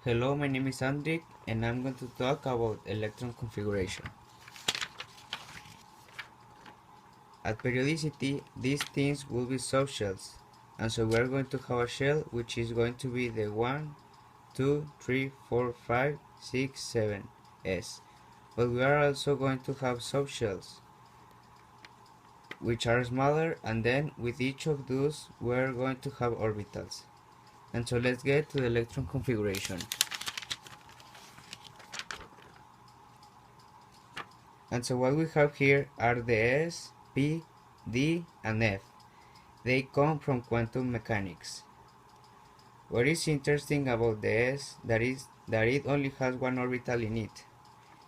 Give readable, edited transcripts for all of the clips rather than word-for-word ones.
Hello, my name is Andrik and I'm going to talk about electron configuration. At periodicity, these things will be subshells, and so we're going to have a shell which is going to be the 1, 2, 3, 4, 5, 6, 7 S. But we are also going to have subshells which are smaller, and then with each of those we're going to have orbitals. And so let's get to the electron configuration. And so what we have here are the S, P, D, and F. They come from quantum mechanics. What is interesting about the S that it only has one orbital in it.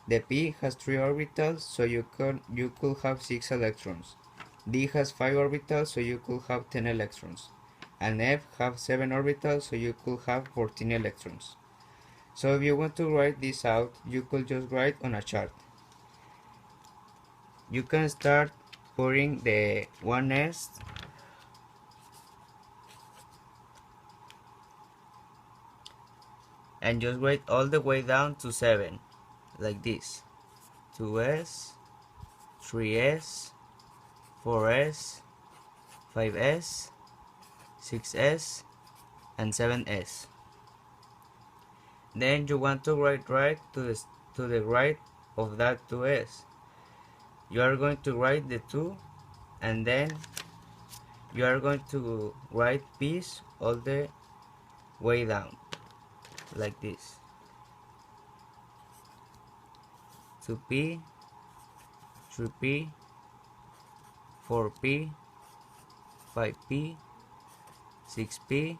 The P has 3 orbitals, so you could have 6 electrons. D has 5 orbitals, so you could have 10 electrons. And F has 7 orbitals, so you could have 14 electrons. So if you want to write this out, you could just write on a chart. You can start putting the 1s and just write all the way down to 7, like this. 2s, 3s, 4s, 5s, 6s, and 7s. Then you want to write right to the right of that 2s. You are going to write the 2, and then you are going to write p's all the way down, like this. 2p, 3p, 4p, 5p, 6p,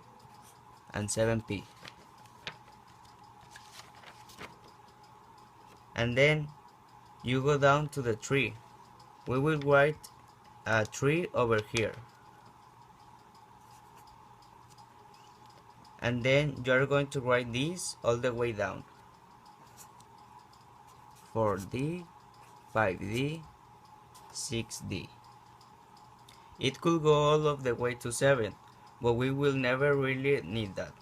and 7p. And then you go down to the 3. We will write a 3 over here. And then you are going to write this all the way down. 4D, 5D, 6D. It could go all of the way to 7, but we will never really need that.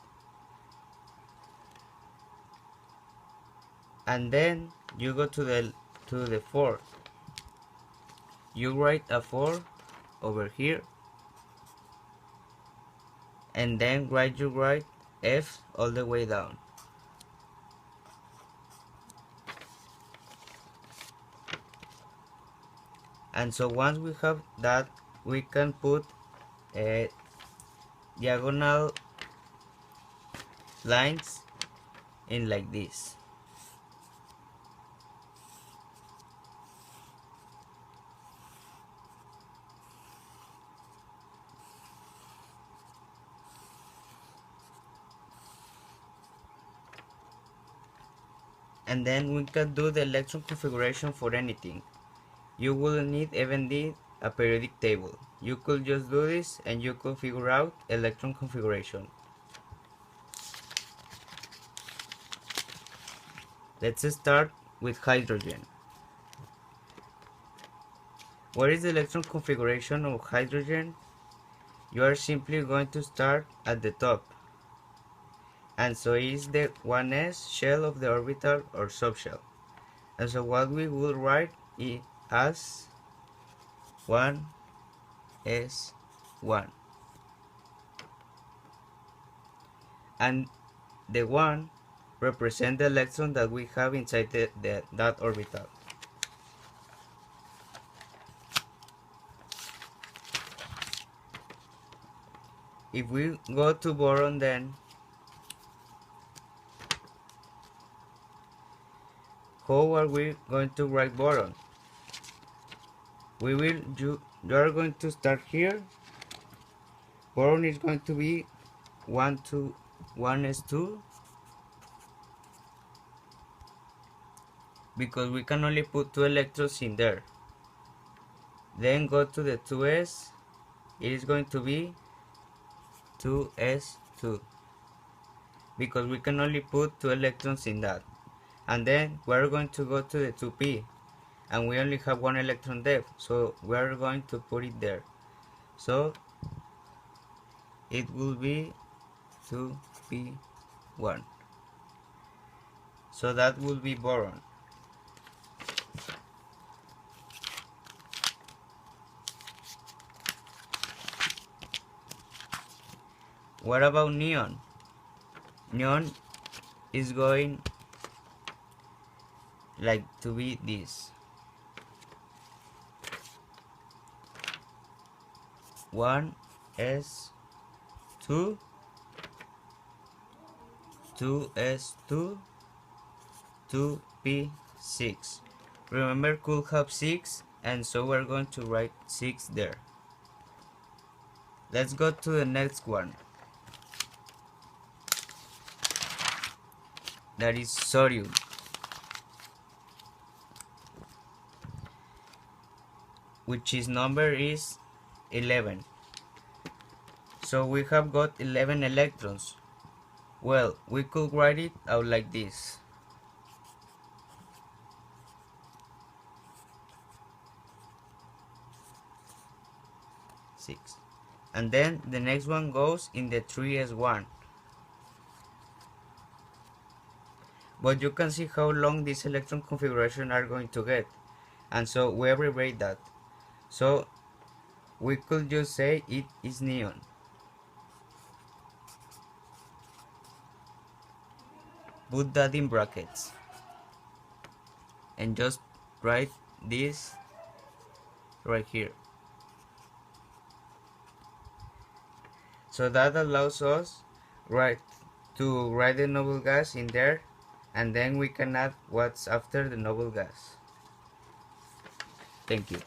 And then you go to the 4. You write a 4 over here, and then you write F all the way down. And so once we have that, we can put diagonal lines in like this. And then we can do the electron configuration for anything. You will need even a periodic table. You could just do this and you could figure out electron configuration. Let's start with hydrogen. What is the electron configuration of hydrogen? You are simply going to start at the top. And so is the 1s shell of the orbital or subshell. And so what we will write is as 1s1. And the 1 represents the electron that we have inside that orbital. If we go to boron, then how are we going to write boron? You are going to start here. Boron is going to be 1s2, because we can only put 2 electrons in there. Then go to the 2s. It is going to be 2s2, because we can only put 2 electrons in that. And then we are going to go to the 2p, and we only have 1 electron depth, so we are going to put it there. So it will be 2p1. so that will be boron. What about neon? Neon is going like to be this. 1s2, 2s2, 2p6. Remember, could have 6, and so we're going to write 6 there. Let's go to the next one. That is sodium. Which its number is 11. So we have got 11 electrons. Well, we could write it out like this. Six. And then the next one goes in the 3s1. But you can see how long this electron configuration are going to get, and so we abbreviate that. So we could just say it is neon. Put that in brackets and just write this right here. So that allows us to write the noble gas in there, and then we can add what's after the noble gas. Thank you.